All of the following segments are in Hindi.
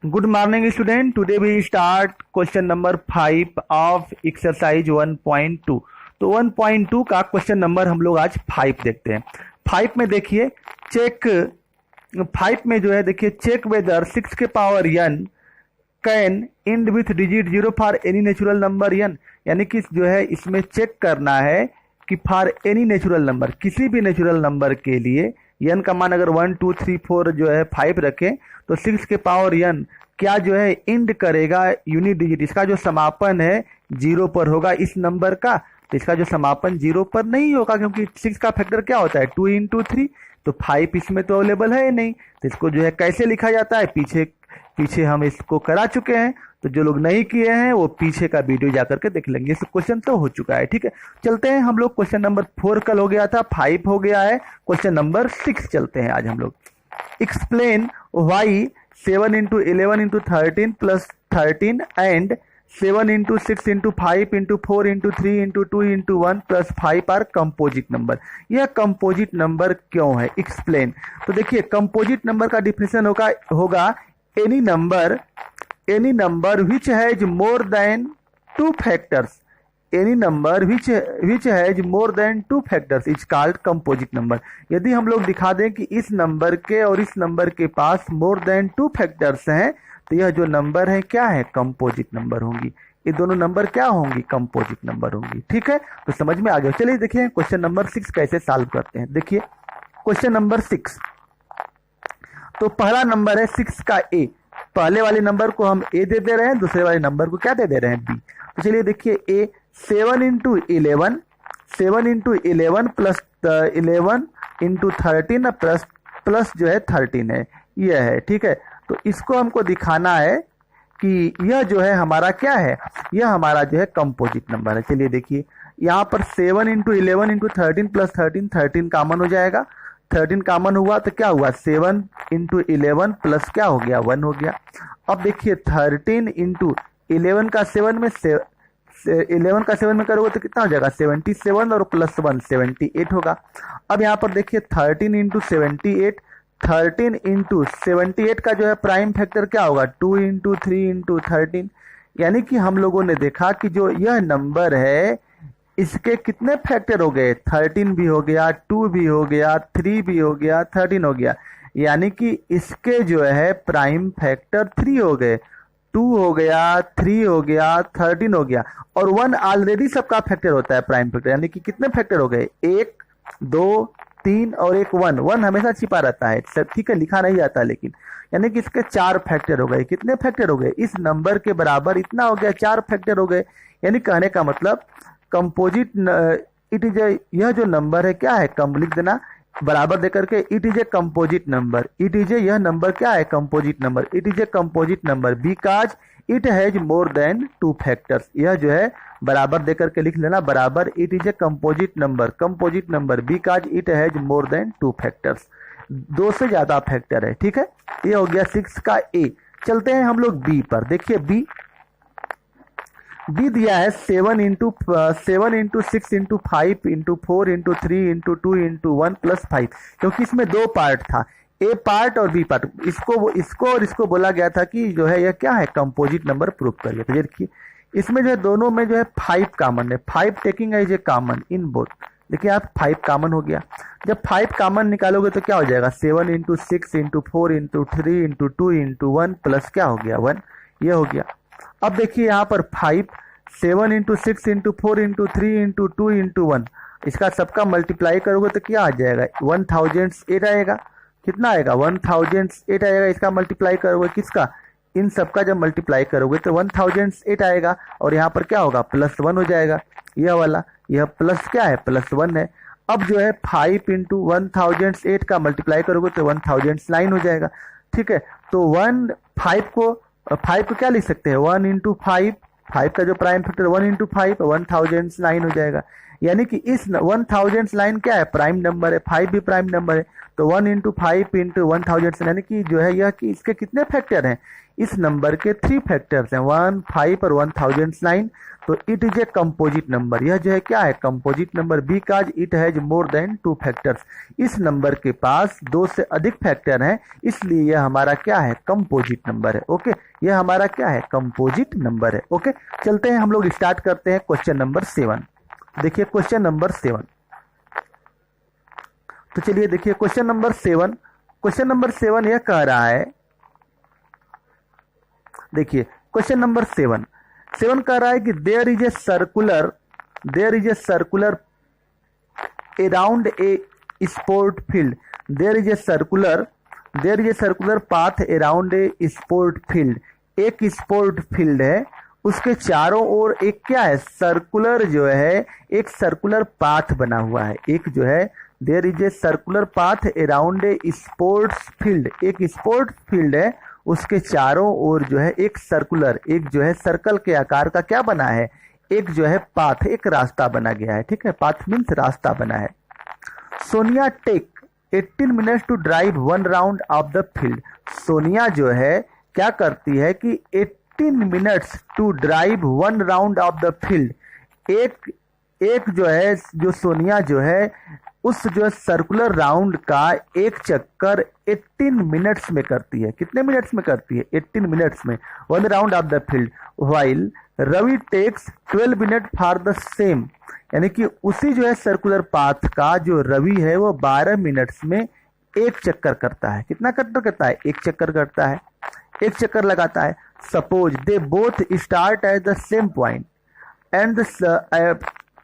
Good morning, student. Today we start question number 5 of exercise 1.2. तो 1.2 का क्वेश्चन नंबर हम लोग आज 5 देखते हैं। 5 में देखिए चेक 5 में जो है देखिए चेक वेदर 6 के power n can and with digit 0 for any natural number n, यानी कि जो है इसमें चेक करना है कि फॉर एनी नेचुरल नंबर, किसी भी नेचुरल नंबर के लिए n का मान अगर 1 2 3 4 जो है 5 रखें तो 6 के पावर n क्या जो है इंड करेगा यूनिट डिजिट, इसका जो समापन है 0 पर होगा इस नंबर का। तो इसका जो समापन 0 पर नहीं होगा क्योंकि 6 का फैक्टर क्या होता है 2 इंटू 3, तो 5 इसमें तो अवेलेबल है नहीं। तो इसको जो है कैसे लिखा जाता है पीछे हम इसको करा चुके हैं, तो जो लोग नहीं किए हैं वो पीछे का वीडियो जाकर के देख लेंगे। इस क्वेश्चन तो हो चुका है, ठीक है। चलते हैं हम लोग, क्वेश्चन नंबर 4 कल हो गया था, 5 हो गया है, क्वेश्चन नंबर 6 चलते हैं आज हम लोग। Explain why 7 into 11 into 13 plus 13 and 7 into 6 into 5 into 4 into 3 into 2 into 1 plus 5 are composite number. यह कंपोजिट नंबर क्यों है, एक्सप्लेन। तो देखिए कंपोजिट नंबर का डिफिनेशन होगा any number which has more than 2 factors, any number which has more than 2 factors is called composite number. यदि हम लोग दिखा दें कि इस नंबर के और इस नंबर के पास मोर देन 2 फैक्टर्स हैं तो यह जो नंबर है क्या है, कंपोजिट नंबर होंगी। ये दोनों नंबर क्या होंगी, कंपोजिट नंबर होंगी, ठीक है। तो समझ में आ गया। चलिए देखिए क्वेश्चन नंबर 6 कैसे सॉल्व करते हैं। देखिए क्वेश्चन नंबर 6, तो पहला नंबर है 6 का ए, पहले वाले नंबर को हम ए दे दे रहे हैं, दूसरे वाले नंबर को क्या दे दे रहे हैं, बी। तो चलिए देखिए ए 7 into 11 प्लस 11 into 13 प्लस जो है 13 है, यह है, ठीक है। तो इसको हमको दिखाना है कि यह जो है हमारा क्या है, यह हमारा जो है कंपोजिट नंबर है। चलिए देखिए यहाँ पर 7 into 11 into 13 प्लस 13 कामन हो जाएगा, 13 कामन हुआ तो क्या हुआ 7 into 11 प्लस क्या हो गया 1 हो गया। अब देखिए 13 into 11 का 7 में 11 का 7 में करोगे तो कितना हो जाएगा 77 और प्लस 1 78 होगा। अब यहाँ पर देखिए 13 इंटू 78 का जो है प्राइम फैक्टर क्या होगा 2 इंटू 3 इंटू 13, यानी कि हम लोगों ने देखा कि जो यह नंबर है इसके कितने फैक्टर हो गए, 13 भी हो गया, 2 भी हो गया, 3 भी हो गया, 13 हो गया, यानी कि इसके जो है प्राइम फैक्टर 3 हो गए, 2 हो गया, 3 हो गया, 13 हो गया, और 1 ऑलरेडी सबका फैक्टर होता है प्राइम फैक्टर, यानी कि कितने फैक्टर हो गए 1 2 3 और एक 1 हमेशा छिपा रहता है, सब ठीक है, लिखा नहीं जाता लेकिन, यानी कि इसके 4 फैक्टर हो गए। कितने फैक्टर हो गए, इस नंबर के बराबर इतना हो गया, 4 फैक्टर हो गए। यानी कहने का मतलब कंपोजिट इट इज यह जो नंबर है क्या है, कम लिख देना बराबर देकर के, it is a composite number, it is a यह नंबर क्या है composite number, it is a composite number because it has more than 2 factors. यह जो है बराबर देकर के लिख लेना, बराबर it is a composite number because it has more than 2 factors, 2 से ज्यादा फैक्टर है, ठीक है। ये हो गया 6 का ए। चलते हैं हम लोग बी पर। देखिए बी दिया है 7 into 6 into 5 into 4 into 3 into 2 into 1 plus 5, क्योंकि इसमें 2 पार्ट था, ए पार्ट और बी पार्ट, इसको बोला गया था कि जो है यह क्या है कंपोजिट नंबर प्रूव करिए। तो देखिए इसमें जो है दोनों में जो है 5 कामन है, 5 taking as a common in both. देखिए आप 5 कामन हो गया, जब 5 कामन निकालोगे तो क्या हो जाएगा 7 into 6 into 4 into 3 into 2 into 1 plus क्या हो गया 1, ये हो गया। अब देखिए यहाँ पर 7 into 6 into 4 into 3 into 2 into 1, इसका सबका मल्टीप्लाई करोगे तो क्या आ जाएगा 1008 आएगा। कितना आएगा 1008 आएगा, इसका मल्टीप्लाई करोगे किसका, इन सबका जब मल्टीप्लाई करोगे तो 1008 आएगा, और यहाँ पर क्या होगा प्लस 1 हो जाएगा, यह वाला, यह प्लस क्या है प्लस 1 है। अब जो है 5 इंटू 1008 का मल्टीप्लाई करोगे तो 1009 हो जाएगा, ठीक है। तो 5 को क्या लिख सकते हैं 1 इंटू 5 का जो प्राइम फैक्टर 1 इंटू 5 1009 हो जाएगा, यानी कि इस 1000 लाइन क्या है, प्राइम नंबर है, 5 भी प्राइम नंबर है, तो 1 इंटू 5 इंटू 1000 यानी कि जो है यह कि इसके कितने फैक्टर हैं, इस नंबर के 3 फैक्टर्स हैं, 1, 5 और 1000 लाइन। तो it is a composite number, यह जो है क्या है, composite number, because it has more than 2 factors. इस नंबर के पास 2 से अधिक फैक्टर हैं, इसलिए यह हमारा क्या है, कंपोजिट नंबर है। ओके, यह हमारा क्या है, कंपोजिट नंबर है। ओके, चलते हैं हम लोग स्टार्ट करते हैं क्वेश्चन नंबर 7। देखिए क्वेश्चन नंबर 7, तो चलिए देखिए क्वेश्चन नंबर 7। क्वेश्चन नंबर 7 यह कह रहा है, देखिए क्वेश्चन नंबर 7 कह रहा है कि there is a circular around a sport field, there is a circular path around a sport field. एक स्पोर्ट फील्ड है, उसके चारों ओर एक क्या है, सर्कुलर जो है, एक सर्कुलर पाथ बना हुआ है। एक जो है there is a circular path around a sports field, एक स्पोर्ट फील्ड है, उसके चारों ओर जो है एक सर्कुलर, एक जो है सर्कल के आकार का क्या बना है, एक जो है पाथ, एक रास्ता बना गया है। ठीक है, पाथ मीन्स रास्ता बना है। Sonia take 18 minutes to drive 1 round of the field. Sonia जो है क्या करती है कि 18 minutes to drive 1 round of the field. एक जो है, जो सोनिया जो है उस जो सर्कुलर राउंड का एक चक्कर 18 मिनट्स में करती है। कितने मिनट्स में करती है, 18 मिनट्स में, 1 round of the field. While Ravi takes 12 minute for the same, यानी कि उसी जो है सर्कुलर पाथ का जो रवि है वो 12 मिनट्स में एक चक्कर करता है। कितना चक्कर करता है, एक चक्कर करता है, एक चक्कर लगाता है। Suppose they both start at the same point and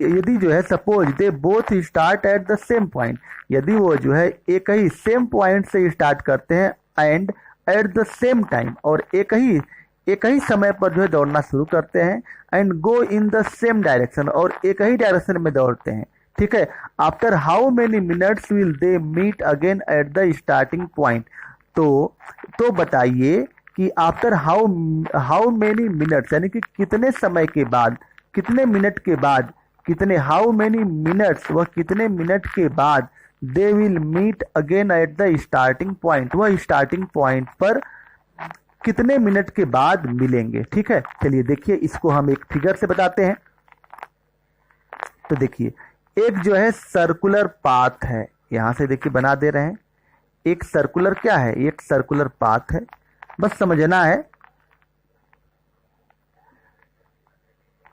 यदि जो है, suppose they both start at the same point, यदि वो जो है एक ही सेम पॉइंट से स्टार्ट करते हैं, and at the same time, और एक ही समय पर जो है दौड़ना शुरू करते हैं, and go in the same direction, और एक ही डायरेक्शन में दौड़ते हैं। ठीक है, after how many minutes will they meet again at the starting point. तो बताइए कि आफ्टर हाउ मेनी मिनट्स, यानी कि कितने समय के बाद, कितने मिनट के बाद, कितने हाउ मेनी मिनट्स, वह कितने मिनट के बाद, they will meet again at the starting point, वह स्टार्टिंग पॉइंट पर कितने मिनट के बाद मिलेंगे। ठीक है, चलिए देखिए इसको हम एक फिगर से बताते हैं। तो देखिए एक जो है सर्कुलर पाथ है, यहां से देखिए बना दे रहे हैं, एक सर्कुलर क्या है, एक सर्कुलर पाथ है, बस समझना है।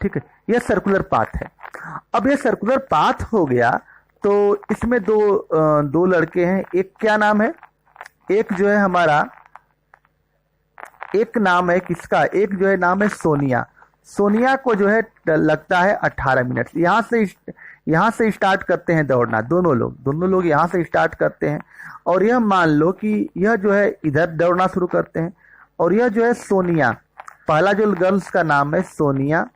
ठीक है, यह सर्कुलर पाथ है। अब यह सर्कुलर पाथ हो गया, तो इसमें दो लड़के हैं, एक क्या नाम है, एक जो है हमारा, एक नाम है किसका, एक जो है नाम है सोनिया। सोनिया को जो है लगता है 18 मिनट। यहाँ से स्टार्ट करते हैं दौड़ना, दोनों लोग यहाँ से स्टार्ट करते हैं, और यह मान लो कि यह जो है इधर दौड़ना शुरू करते हैं, और यह जो है सोनिया, पहला जो गर्ल्स का नाम है सोनिया,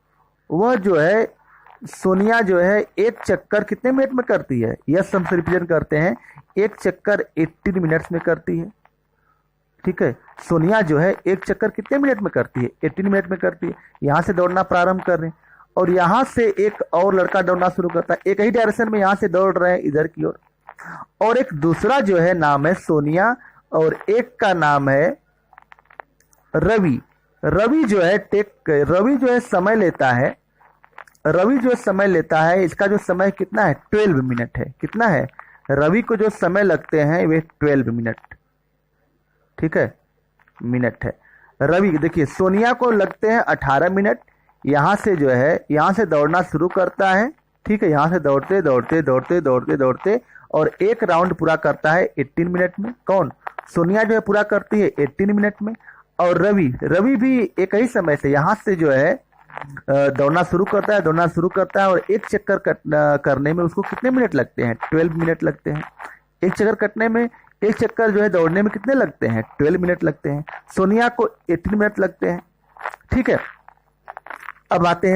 वह जो है सोनिया जो है एक चक्कर कितने मिनट में करती है, यस हम रिप्रेजेंट करते हैं, एक चक्कर 18 मिनट्स में करती है। ठीक है, सोनिया जो है एक चक्कर कितने मिनट में करती है, 18 मिनट में करती है। यहाँ से दौड़ना प्रारंभ कर रहे हैं, और यहाँ से एक और लड़का दौड़ना शुरू करता है, एक ही डायरेक्शन में यहाँ से दौड़ रहे हैं इधर की ओर, और एक दूसरा जो है नाम है सोनिया, और एक का नाम है रवि। रवि जो है समय लेता है, रवि जो समय लेता है, इसका जो समय कितना है, 12 मिनट है। कितना है, रवि को जो समय लगते हैं वे 12 मिनट। ठीक है, मिनट है। रवि देखिए सोनिया को लगते हैं 18 मिनट, यहाँ से जो है यहाँ से दौड़ना शुरू करता है। ठीक है, यहाँ से दौड़ते और एक राउंड पूरा करता है 18 मिनट में। कौन, सोनिया जो है पूरा करती है 18 मिनट में, और रवि भी एक ही समय से यहाँ से जो है दौड़ना शुरू करता है, और एक चक्कर करने में उसको कितने मिनट लगते हैं, 12 मिनट लगते हैं। एक चक्कर कटने में, एक चक्कर जो है दौड़ने में कितने लगते हैं, 12 मिनट लगते हैं। सोनिया को 18 मिनट लगते हैं। ठीक है, अब आती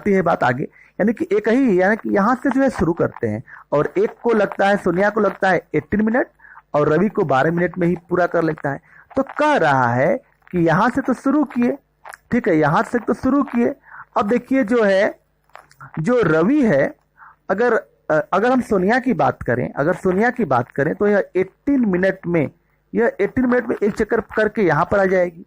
है बात आगे, यानी कि एक ही, यानी कि यहाँ से जो है शुरू करते हैं, और एक को लगता है, सोनिया को लगता है 18 मिनट, और रवि को 12 मिनट में ही पूरा कर लेता है। तो कह रहा है कि यहाँ से तो शुरू किए, ठीक है, यहाँ से तो शुरू किए। अब देखिए जो है, जो रवि है, अगर हम सोनिया की बात करें, तो यह 18 मिनट में एक चक्कर करके यहाँ पर आ जाएगी।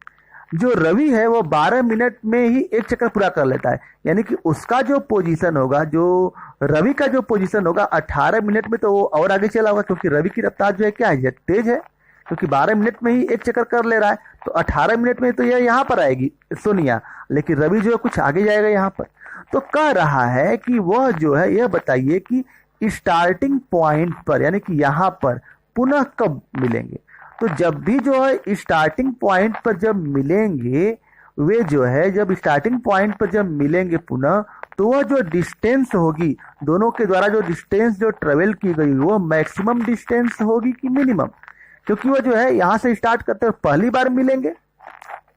जो रवि है वो 12 मिनट में ही एक चक्कर पूरा कर लेता है, यानी कि उसका जो पोजीशन होगा, जो रवि का जो पोजीशन होगा 18 मिनट में, तो वो और आगे चला होगा, क्योंकि रवि की रफ्तार जो है क्या है, तेज है, क्योंकि 12 मिनट में ही एक चक्कर कर ले रहा है। तो 18 मिनट में तो यह यहाँ पर आएगी सोनिया, लेकिन रवि जो है कुछ आगे जाएगा यहाँ पर। तो कह रहा है कि वह जो है, यह बताइए कि स्टार्टिंग पॉइंट पर, यानी कि यहाँ पर पुनः कब मिलेंगे। तो जब भी जो है स्टार्टिंग पॉइंट पर जब मिलेंगे, वे जो है जब स्टार्टिंग पॉइंट पर जब मिलेंगे पुनः, तो वह जो डिस्टेंस होगी दोनों के द्वारा, जो डिस्टेंस जो ट्रेवल की गई, वो मैक्सिमम डिस्टेंस होगी कि मिनिमम, क्योंकि वो जो है यहाँ से स्टार्ट करते हुए पहली बार मिलेंगे,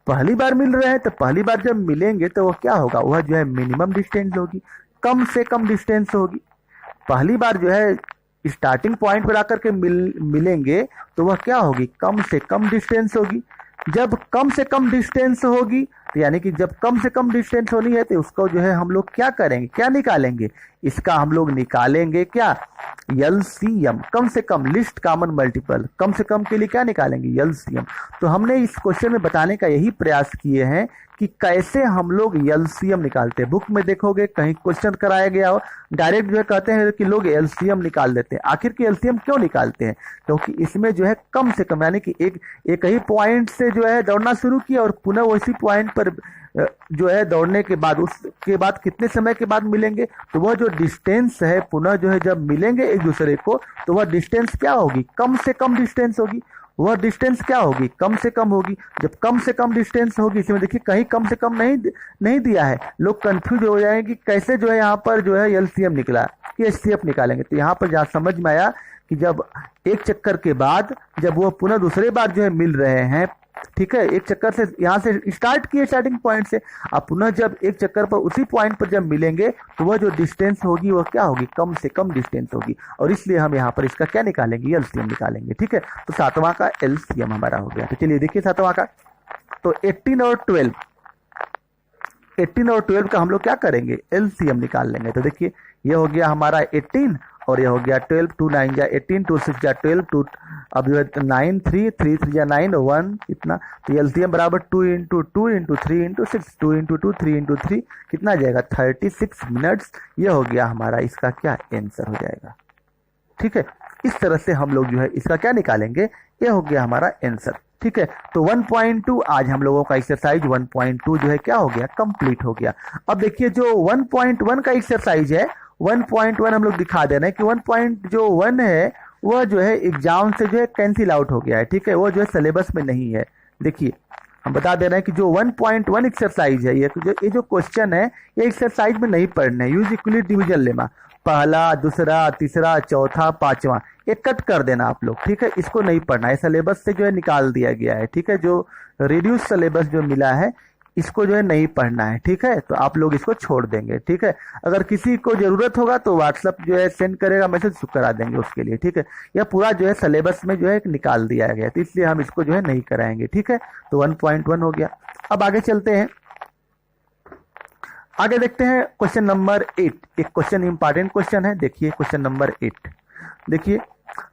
पहली बार मिल रहे हैं, तो पहली बार जब मिलेंगे तो वह क्या होगा, वह जो है मिनिमम डिस्टेंस होगी, कम से कम डिस्टेंस होगी। पहली बार जो है स्टार्टिंग पॉइंट पर आकर के मिलेंगे तो वह क्या होगी, कम से कम डिस्टेंस होगी। जब कम से कम डिस्टेंस होगी, तो यानी कि जब कम से कम डिस्टेंस होनी है, तो उसको जो है हम लोग क्या करेंगे, क्या निकालेंगे, इसका हम लोग निकालेंगे क्या, एलसीएम, कम से कम, लिस्ट कॉमन मल्टीपल, कम से कम के लिए क्या निकालेंगे, एलसीएम। तो हमने इस क्वेश्चन में बताने का यही प्रयास किए हैं कि कैसे हम लोग एलसीएम निकालते हैं। बुक में देखोगे कहीं क्वेश्चन कराया गया हो, डायरेक्ट जो है कहते हैं कि लोग एलसीएम निकाल देते हैं। आखिर की एलसीएम क्यों निकालते हैं, क्योंकि इसमें जो है कम से कम, यानी कि एक ही पॉइंट से जो है दौड़ना शुरू किया और पुनः उसी पॉइंट पर जो है दौड़ने के बाद, उसके बाद कितने समय के बाद मिलेंगे, तो वह जो डिस्टेंस है पुनः जो है जब मिलेंगे एक दूसरे को, तो वह डिस्टेंस क्या होगी, कम से कम डिस्टेंस होगी। वह डिस्टेंस क्या होगी, कम से कम होगी। जब कम से कम डिस्टेंस होगी, इसमें देखिए कहीं कम से कम नहीं दिया है, लोग कंफ्यूज हो जाएंगे कि कैसे जो है यहाँ पर जो है एलसीएम निकला कि एचसीएफ निकालेंगे। तो यहाँ पर जहाँ समझ में आया कि जब एक चक्कर के बाद जब वो पुनः दूसरे बार जो है मिल रहे हैं, ठीक है, एक चक्कर से यहाँ से स्टार्ट किए स्टार्टिंग पॉइंट से, अब पुनः जब एक चक्कर पर उसी पॉइंट पर जब मिलेंगे, तो वह जो डिस्टेंस होगी वह क्या होगी, कम से कम डिस्टेंस होगी, और इसलिए हम यहाँ पर इसका क्या निकालेंगे, एलसीएम निकालेंगे। ठीक है, तो सातवां का एलसीएम हमारा हो गया। तो चलिए देखिए सातवां का, तो 18 और 12 का हम लोग क्या करेंगे, एलसीएम निकाल लेंगे। तो देखिए ये हो गया हमारा 18 और ये हो गया 12, 2 9 जा 18, 2 6 जा 12, 2 अब जो है 9, 3 3 3 जा 9, 1 कितना, तो एलसीएम बराबर 2 into 2 into 3 into 6, 2 into 2 3 into 3 कितना आ जाएगा, 36 मिनट्स। ये हो गया हमारा इसका क्या आंसर हो जाएगा। ठीक है, इस तरह से हम लोग जो है इसका क्या निकालेंगे, ये हो गया हमारा आंसर। ठीक है, तो 1.2 आज हम लोगों का एक्सरसाइज 1.2 जो है क्या हो गया, कंप्लीट हो गया। अब देखिए जो 1.1 का एक्सरसाइज है, 1.1 हम लोग दिखा दे रहे हैं कि 1.1 है वह जो है एग्जाम से जो है कैंसिल आउट हो गया है। ठीक है, वो जो है सिलेबस में नहीं है। देखिए हम बता दे रहे हैं कि जो 1.1 एक्सरसाइज है, ये जो क्वेश्चन है ये एक्सरसाइज में नहीं पढ़ना है। यूज इक्विलिब्रियम डिवीजन लेमा, पहला, दूसरा, तीसरा, चौथा, पांचवा, एक कट कर देना आप लोग। ठीक है, इसको नहीं पढ़ना है, सिलेबस से जो है निकाल दिया गया है। ठीक है, जो रिड्यूस सिलेबस जो मिला है इसको जो है नहीं पढ़ना है। ठीक है, तो आप लोग इसको छोड़ देंगे। ठीक है, अगर किसी को जरूरत होगा तो व्हाट्सएप जो है सेंड करेगा, मैसेज करा देंगे उसके लिए। ठीक है, यह पूरा जो है सिलेबस में जो है निकाल दिया गया, तो इसलिए हम इसको जो है नहीं कराएंगे। ठीक है, तो 1.1 हो गया। अब आगे चलते हैं, आगे देखते हैं क्वेश्चन नंबर 8। एक क्वेश्चन इंपॉर्टेंट क्वेश्चन है, देखिए क्वेश्चन नंबर 8 देखिए,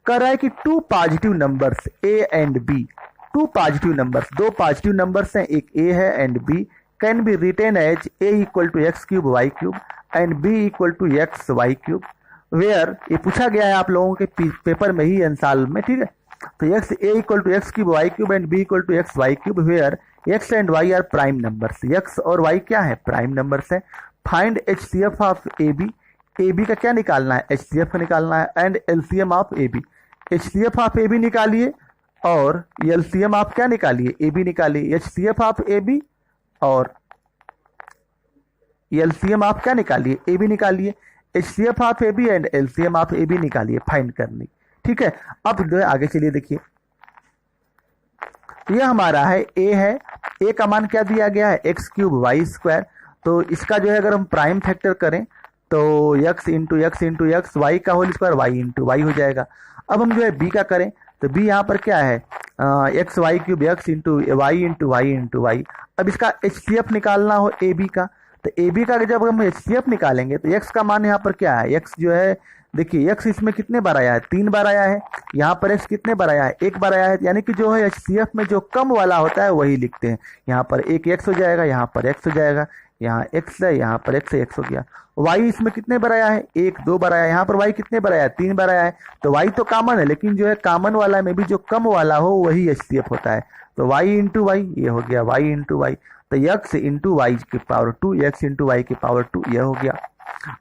कह रहा है कि 2 positive numbers A and B, 2 positive numbers, 2 positive numbers हैं, एक ए है and B, can be written as A equal to X cube Y cube and B equal to X Y cube, where, ये पूछा गया है आप लोगों के पेपर में ही साल में। ठीक है, तो X A equal to X cube Y cube and B equal to X Y cube, where X and Y are prime numbers, X और वाई क्या है, प्राइम नंबर्स है। Find HCF of A B का क्या निकालना है, एचसीएफ का निकालना है, and LCM of A B, HCF of A B निकालिए और एलसीएम आप क्या निकालिए, ए बी निकालिए। एचसीएफ ऑफ ए बी और एलसीएम आप क्या निकालिए, ए बी निकालिए। HCF of A B and LCM of A B निकालिए, फाइंड करनी। ठीक है, अब जो है आगे चलिए देखिए, यह हमारा है ए है, ए का मान क्या दिया गया है, एक्स क्यूब वाई स्क्वायर, तो इसका जो है अगर हम प्राइम फैक्टर करें तो एक्स इंटू एक्स वाई का whole square Y into Y हो जाएगा। अब हम जो है बी का करें तो बी यहाँ पर क्या है, X Y cube X into Y into Y into Y. अब इसका एचसीएफ निकालना हो ए बी का, तो ए बी का जब हम HCF निकालेंगे तो x का मान यहाँ पर क्या है, x जो है देखिए x इसमें कितने बार आया है, 3 बार आया है। यहाँ पर x कितने बार आया है, 1 बार आया है। यानी कि जो है HCF में जो कम वाला होता है वही लिखते हैं। यहाँ पर एक x हो जाएगा, यहाँ पर x हो जाएगा, यहाँ x है, यहाँ पर x है, x हो गया। y इसमें कितने बार आया है, 1 2 बार आया है। यहाँ पर y कितने बार आया है, 3 बार आया है। तो y तो कॉमन है, लेकिन जो है कॉमन वाला में भी जो कम वाला हो वही HCF होता है। तो y इंटू वाई, ये हो गया y इंटू वाई। तो x इंटू वाई की पावर 2, x इंटू वाई की पावर 2, यह हो गया।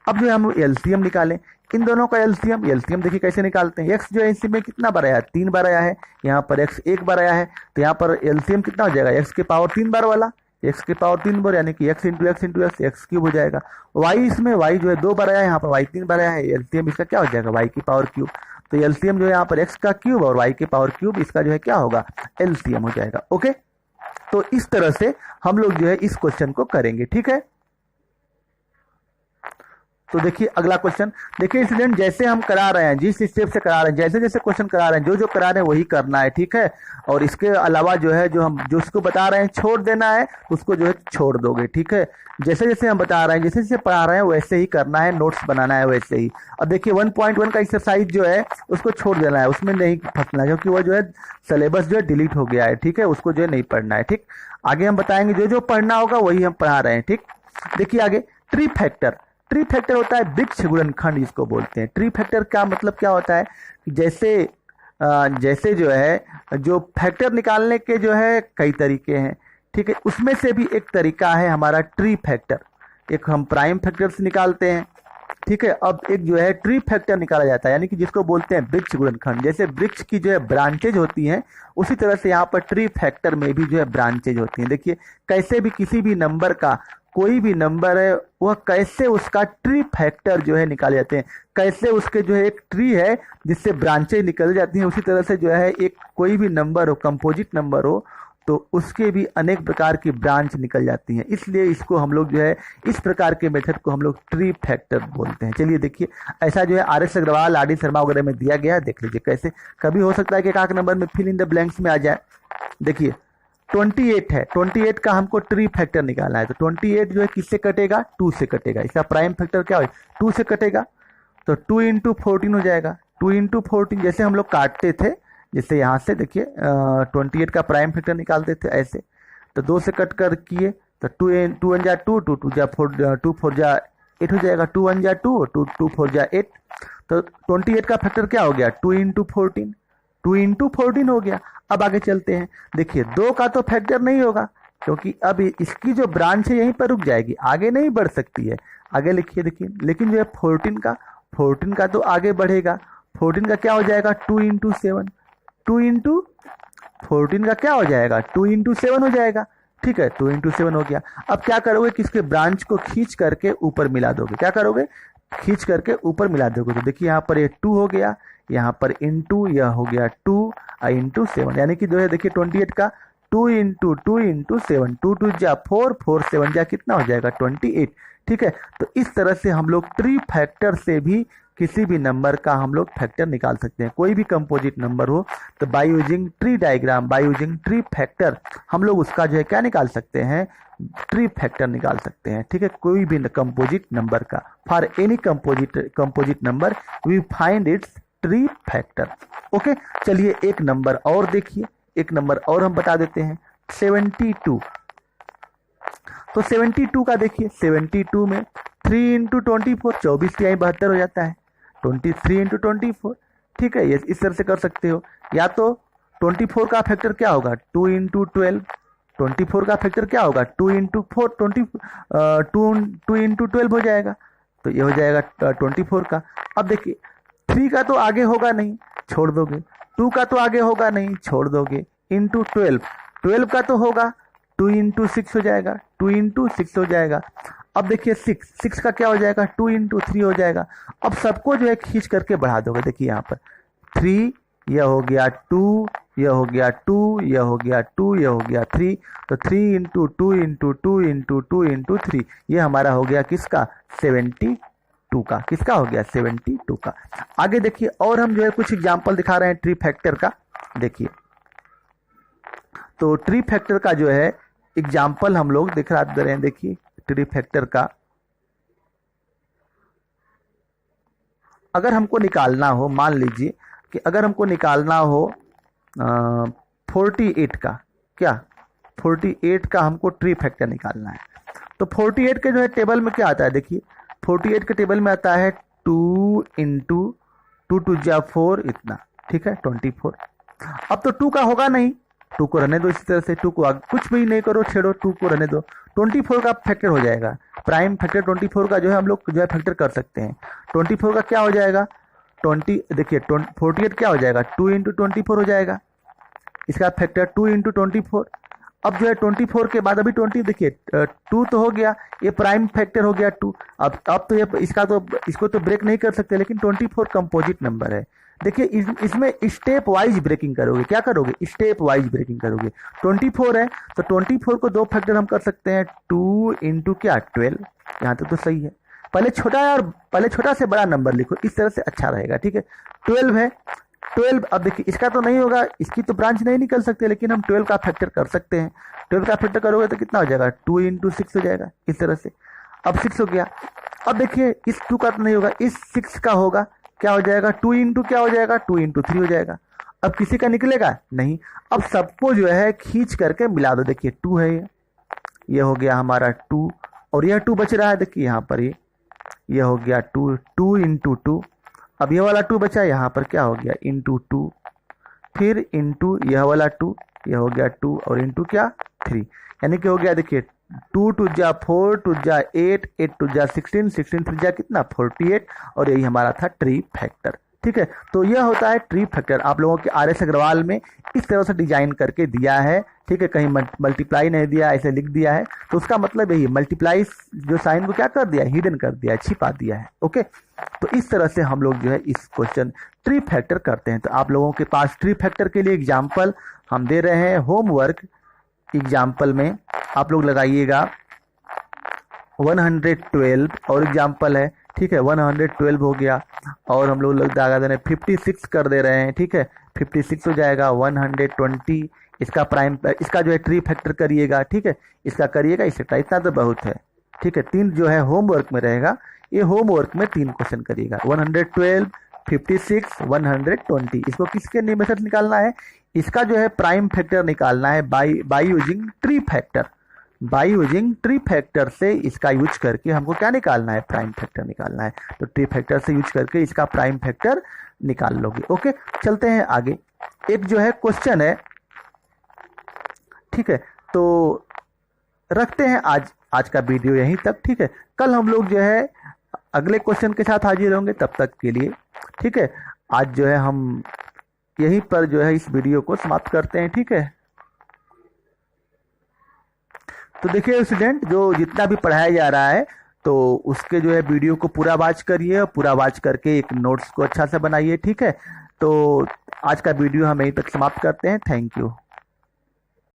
अब जो हम एलसीएम निकालें इन दोनों का, एलसीएम देखिए कैसे निकालते हैं। x जो है इसमें कितना बार आया है, 3 बार आया है। यहाँ पर x 1 बार आया है। तो यहाँ पर एलसीएम कितना हो जाएगा, x के पावर 3 बार वाला, x के पावर 3 बार, यानी कि x into x into x, x cube हो जाएगा। y इसमें y जो है 2 बार आया है, यहाँ पर y 3 बार आया है। एलसीएम इसका क्या हो जाएगा, y की पावर क्यूब। तो एलसीएम जो है यहाँ पर x का क्यूब और y की पावर क्यूब, इसका जो है क्या होगा, एलसीएम हो जाएगा। ओके, तो इस तरह से हम लोग जो है इस क्वेश्चन को करेंगे। ठीक है, तो देखिए अगला क्वेश्चन। देखिए स्टूडेंट, जैसे हम करा रहे हैं, जिस स्टेप से करा रहे हैं, जैसे जैसे क्वेश्चन करा रहे हैं, जो जो करा रहे हैं वही करना है। ठीक है, और इसके अलावा जो है जो हम जो उसको बता रहे हैं छोड़ देना है, उसको जो है छोड़ दोगे। ठीक है, जैसे जैसे हम बता रहे हैं, जैसे जैसे पढ़ा रहे हैं वैसे ही करना है, नोट्स बनाना है वैसे ही। अब देखिए 1.1 का एक्सरसाइज जो है उसको छोड़ देना है, उसमें नहीं फंसना है, क्योंकि वो जो है सिलेबस जो है डिलीट हो गया है। ठीक है, उसको जो है नहीं पढ़ना है। ठीक, आगे हम बताएंगे, जो जो पढ़ना होगा वही हम पढ़ा रहे हैं। ठीक, देखिए आगे ट्री फैक्टर। ट्री फैक्टर होता है वृक्ष गुणनखंड, जिसको बोलते हैं। ट्री फैक्टर का मतलब क्या होता है, जैसे जैसे जो है जो फैक्टर निकालने के जो है कई तरीके हैं। ठीक है, उसमें से भी एक तरीका है हमारा ट्री फैक्टर। एक हम प्राइम फैक्टर से निकालते हैं। ठीक है, अब एक जो है ट्री फैक्टर निकाला जाता है, यानी कि जिसको बोलते हैं वृक्ष गुणनखंड। जैसे वृक्ष की जो है ब्रांचेज होती हैं, उसी तरह से यहाँ पर ट्री फैक्टर में भी जो है ब्रांचेज होती हैं। देखिए कैसे भी किसी भी नंबर का, कोई भी नंबर है वह कैसे उसका ट्री फैक्टर जो है निकाले जाते हैं, कैसे उसके जो है एक ट्री है जिससे ब्रांचेज निकल जाती हैं, उसी तरह से जो है एक कोई भी नंबर हो, कंपोजिट नंबर हो, तो उसके भी अनेक प्रकार की ब्रांच निकल जाती हैं। इसलिए इसको हम लोग जो है इस प्रकार के मेथड को हम लोग ट्री फैक्टर बोलते हैं। चलिए देखिए, ऐसा जो है RS अग्रवाल, RD शर्मा वगैरह में दिया गया है, देख लीजिए कैसे। कभी हो सकता है कि एक नंबर में फिल इन द ब्लैंक्स में आ जाए। देखिए 28 है, 28 का हमको ट्री फैक्टर निकालना है। तो 28 जो है किससे कटेगा, 2 से कटेगा। इसका प्राइम फैक्टर क्या हो, 2 से कटेगा। तो 2 इंटू 14 हो जाएगा। 2 इंटू 14 जैसे हम लोग काटते थे, जैसे यहाँ से देखिए 28 का प्राइम फैक्टर निकालते थे ऐसे, तो 2 से कट कर किए तो 2 1 जा 2, 2 2 जा 4, 2 4 जा 8 हो जाएगा। 2 1 जा 2, 2 4 जा 8। तो 28 का फैक्टर क्या हो गया, 2 इंटू 14, 2 इंटू 14 हो गया। अब आगे चलते हैं। देखिए 2 का तो फैक्टर नहीं होगा, क्योंकि अब इसकी जो ब्रांच है यहीं पर रुक जाएगी, आगे नहीं बढ़ सकती है। आगे लिखिए, देखिए लेकिन जो है 14 का तो आगे बढ़ेगा। 14 का क्या हो जाएगा, 2 इंटू 7, 2 इंटू 14 का क्या हो जाएगा, 2 इंटू 7 हो जाएगा। ठीक है, 2 इंटू 7 हो गया। अब क्या करोगे, किसके ब्रांच को खींच करके ऊपर मिला दोगे। क्या करोगे, खींच करके ऊपर मिला दोगे। तो देखिए यहाँ पर ये 2 हो गया, यहाँ पर इंटू यह हो गया 2 इंटू 7, यानी कि जो है देखिए 28 का 2 इंटू 7, 2 2 जा 4, 4 7 जा कितना हो जाएगा, 28। ठीक है, तो इस तरह से हम लोग ट्री फैक्टर से भी किसी भी नंबर का हम लोग फैक्टर निकाल सकते हैं। कोई भी कंपोजिट नंबर हो तो by using tree diagram, by using tree factor हम लोग उसका जो है क्या निकाल सकते हैं, ट्री फैक्टर निकाल सकते हैं। ठीक है, कोई भी कंपोजिट नंबर का, for any composite number we find its tree factor. Okay, चलिए एक नंबर और देखिए, एक नंबर और हम बता देते हैं, 72। तो 72 का देखिए, 72 में 3 इंटू 24, 24 तिहाई 72 हो जाता है। 23 इंटू 24, ठीक है, ये इस तरह से कर सकते हो। या तो 24 का फैक्टर क्या होगा, 2 इंटू 12, 24 का फैक्टर क्या होगा, 2 इंटू 4, 2 इंटू 12 हो जाएगा। तो ये हो जाएगा 24 का। अब देखिए 3 का तो आगे होगा नहीं, छोड़ दोगे। 2 का तो आगे होगा नहीं, छोड़ दोगे। इंटू 12 का तो होगा, 2 इंटू 6 हो जाएगा, 2 इंटू 6 हो जाएगा। अब देखिए 6 का क्या हो जाएगा, 2 इंटू 3 हो जाएगा। अब सबको जो है खींच करके बढ़ा दोगे। देखिए यहाँ पर 3, यह हो गया 2, यह हो गया 2, यह हो गया 2, यह हो गया 3। तो 3 इंटू 2 इंटू 2 इंटू 2 इंटू 3, ये हमारा हो गया किसका, 72 का। किसका हो गया, 72 का। आगे देखिए और हम जो है कुछ एग्जाम्पल दिखा रहे हैं ट्री फैक्टर का। देखिए तो ट्री फैक्टर का जो है एग्जाम्पल हम लोग दिखा दे रहे हैं। देखिए ट्री फैक्टर का अगर हमको निकालना हो, मान लीजिए कि अगर हमको निकालना हो 48 का, क्या 48 का हमको ट्री फैक्टर निकालना है, तो 48 के जो है टेबल में क्या आता है, देखिए 48 के टेबल में आता है 2 इंटू 2 टू जा 4 इतना, ठीक है 24। अब तो 2 का होगा नहीं, 2 को रहने दो, इसी तरह से 2 को कुछ भी नहीं करो, छेड़ो, 2 को रहने दो, 24 का फैक्टर हो जाएगा, प्राइम फैक्टर 24 का जो है हम लोग जो है फैक्टर कर सकते हैं। 24 का क्या हो जाएगा, 20, देखिए 48 क्या हो जाएगा, 2 इंटू 24 हो जाएगा, इसका फैक्टर 2 इंटू 24। अब जो है 24 के बाद अभी 20, देखिए 2 तो हो गया, ये प्राइम फैक्टर हो गया 2। अब तो ये इसको तो ब्रेक नहीं कर सकते, लेकिन 24 कंपोजिट नंबर है। देखिए इसमें स्टेप वाइज ब्रेकिंग करोगे, क्या करोगे, स्टेप वाइज ब्रेकिंग करोगे। 24 है तो 24 को 2 फैक्टर हम कर सकते हैं, 2 इंटू क्या 12, यहाँ तक तो सही है। पहले छोटा से बड़ा नंबर लिखो, इस तरह से अच्छा रहेगा, ठीक है। 12 है, 12 अब देखिए इसका तो नहीं होगा, इसकी तो ब्रांच नहीं निकल सकते, लेकिन हम 12 का फैक्टर कर सकते हैं। 12 का फैक्टर करोगे तो कितना हो जाएगा, 2 इंटू 6 हो जाएगा, इस तरह से। अब 6 हो गया। अब देखिए इस 2 का तो नहीं होगा, इस 6 का होगा, क्या हो जाएगा, 2 इंटू क्या हो जाएगा, 2 इंटू 3 हो जाएगा। अब किसी का निकलेगा नहीं। अब सबको जो है खींच करके मिला दो, देखिए 2 है, ये हो गया हमारा 2, और यह 2 बच रहा है, देखिए यहाँ पर ये हो गया 2 इंटू 2। अब ये वाला 2 बचा, यहाँ पर क्या हो गया, इंटू 2, फिर इंटू यह वाला 2, यह हो गया 2, और इंटू क्या 3, यानी कि हो गया देखिए 2 टू जा 4, 2 जा 8, 8 टू जा 16, 16 3 जा कितना 48, और यही हमारा था ट्री फैक्टर, ठीक है। तो यह होता है ट्री फैक्टर। आप लोगों के RS अग्रवाल में इस तरह से डिजाइन करके दिया है, ठीक है, कहीं मल्टीप्लाई नहीं दिया, ऐसे लिख दिया है, तो उसका मतलब यही मल्टीप्लाई जो साइन को क्या कर दिया, हिडन कर दिया, छिपा दिया है, ओके। तो इस तरह से हम लोग जो है इस क्वेश्चन ट्री फैक्टर करते हैं। तो आप लोगों के पास ट्री फैक्टर के लिए एग्जाम्पल हम दे रहे हैं, होमवर्क एग्जाम्पल में आप लोग लगाइएगा 112 और एग्जाम्पल है, ठीक है, 112 हो गया, और हम लोग लगा दे रहे हैं 56 कर दे रहे हैं, ठीक है, 56 हो जाएगा, 120 इसका प्राइम, इसका जो है ट्री फैक्टर करिएगा, ठीक है, इसका करिएगा, इसका इतना तो बहुत है, ठीक है। 3 जो है होमवर्क में रहेगा, ये होमवर्क में 3 क्वेश्चन करिएगा, 112, 56, 120। इसको किसके मेथड निकालना है, इसका जो है प्राइम फैक्टर निकालना है by using tree factor. By using tree factor से इसका यूज करके हमको क्या निकालना है, प्राइम फैक्टर निकालना है। तो ट्री फैक्टर से यूज करके इसका प्राइम फैक्टर निकाल लोगे, ओके। चलते हैं आगे, एक जो है क्वेश्चन है, ठीक है। तो रखते हैं आज का वीडियो यहीं तक, ठीक है। कल हम लोग जो है अगले क्वेश्चन के साथ हाजिर होंगे, तब तक के लिए ठीक है। आज जो है हम यहीं पर जो है इस वीडियो को समाप्त करते हैं, ठीक है। तो देखिए स्टूडेंट, जो जितना भी पढ़ाया जा रहा है तो उसके जो है वीडियो को पूरा वॉच करिए, और पूरा वॉच करके एक नोट्स को अच्छा से बनाइए, ठीक है। तो आज का वीडियो हम यहीं तक समाप्त करते हैं। Thank you.